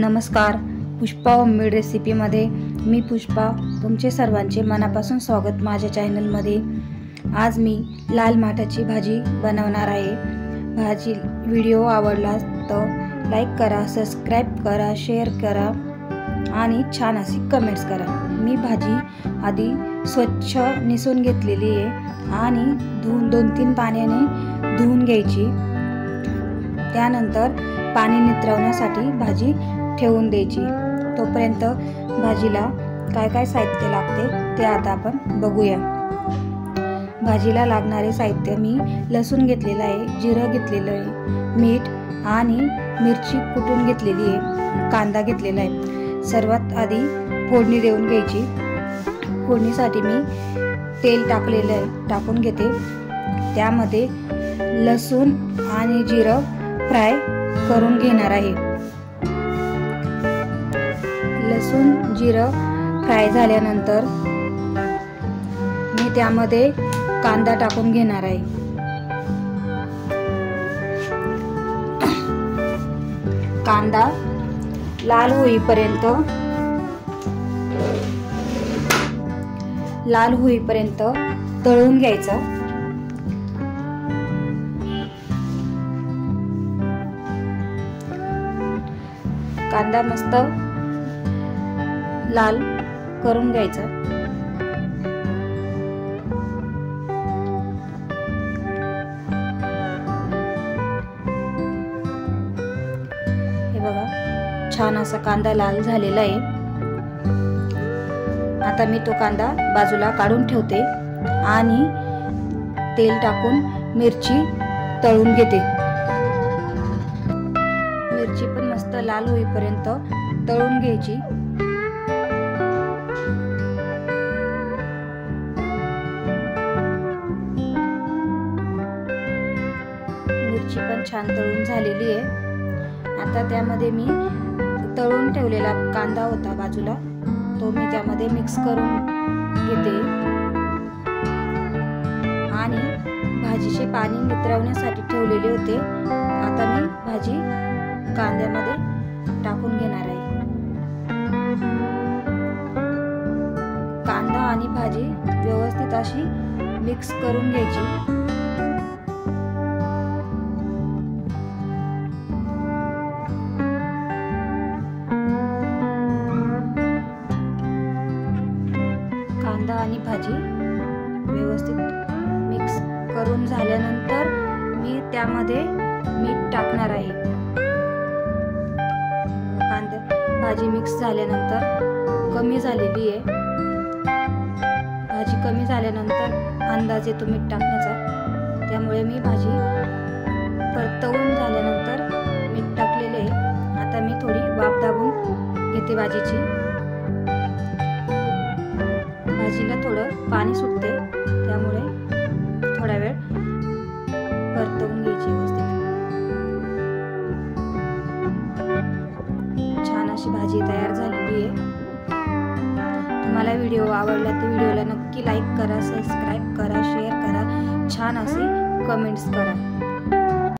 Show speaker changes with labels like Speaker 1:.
Speaker 1: नमस्कार, पुष्पा होममेड रेसिपीमध्ये मी पुष्पा तुमचे सर्वांचे मनापासून स्वागत माझ्या चॅनलमध्ये। आज मी लाल माठाची भाजी बनवणार आहे। भाजी व्हिडिओ आवडला तर लाईक करा, सबस्क्राइब करा, शेअर करा आणि छान अशी कमेंट्स करा। मी भाजी आधी स्वच्छ निसून घेतलेली आहे आणि धुवून 2-3 पाण्याने धुवून घ्यायची। त्यानंतर पाणी नितरवण्यासाठी भाजी ठेवून द्यायची। तोपर्यंत भाजीला काय काय साहित्य लागते ते आता आपण बघूया। भाजीला लागणारे साहित्य मी लसूण घेतलेला आहे, जिरं घेतलेलं आहे, मीठ आणि मिरची कुटून घेतलेली आहे, कांदा घेतलेला आहे। सर्वात आधी फोडणी देऊन घ्यायची। फोडणीसाठी मी तेल टाकलेलं आहे, टाकून घेते। त्यामध्ये लसूण आणि जिरं फ्राय करून घेणार आहे। लसूण जिरं फ्राय झाल्यानंतर मी त्यामध्ये कांदा टाकून घेणार आहे। कांदा लाल होईपर्यंत तळून घ्यायचं। कांदा मस्त लाल करून घ्यायचा। हे बघा, छान असा कांदा लाल झालेला आहे। आता मी तो कांदा बाजूला काढून ठेवते आणि तेल टाकून मिरची तळून घेते। मिरची पण मस्त लाल होईपर्यंत तळून घ्यायची। मिरची पण छान तळून झालेली आहे। आता त्यामध्ये मी तळून ठेवलेला कांदा होता बाजूला, तो मी त्यामध्ये मिक्स करून घेते आणि भाजीचे पाणी नितरवण्यासाठी ठेवलेले होते। आता मी भाजी कांद्यामध्ये टाकून घेणार आहे। कांदा आणि भाजी व्यवस्थित अशी मिक्स करून घ्यायची। कांदा आणि भाजी व्यवस्थित मिक्स करून झाल्यानंतर मी त्यामध्ये मीठ टाकणार आहे। भाजी मिक्स झाल्यानंतर कमी झालेली आहे। भाजी कमी झाल्यानंतर अंदाज येतो मीठ टाकण्याचा, त्यामुळे मी भाजी परतवून झाल्यानंतर मीठ टाकलेले आहे। आता मी थोडी वाफ दाबून घेते भाजीची। भाजीला थोडं पाणी सुटते, त्यामुळे थोडा वेळ परतवून घ्यायची व्यवस्थित। छान अशी भाजी तयार झालेली आहे। तुम्हाला व्हिडिओ आवडला तर व्हिडिओला नक्की लाईक करा, सबस्क्राइब करा, शेअर करा, छान असे कमेंट्स करा।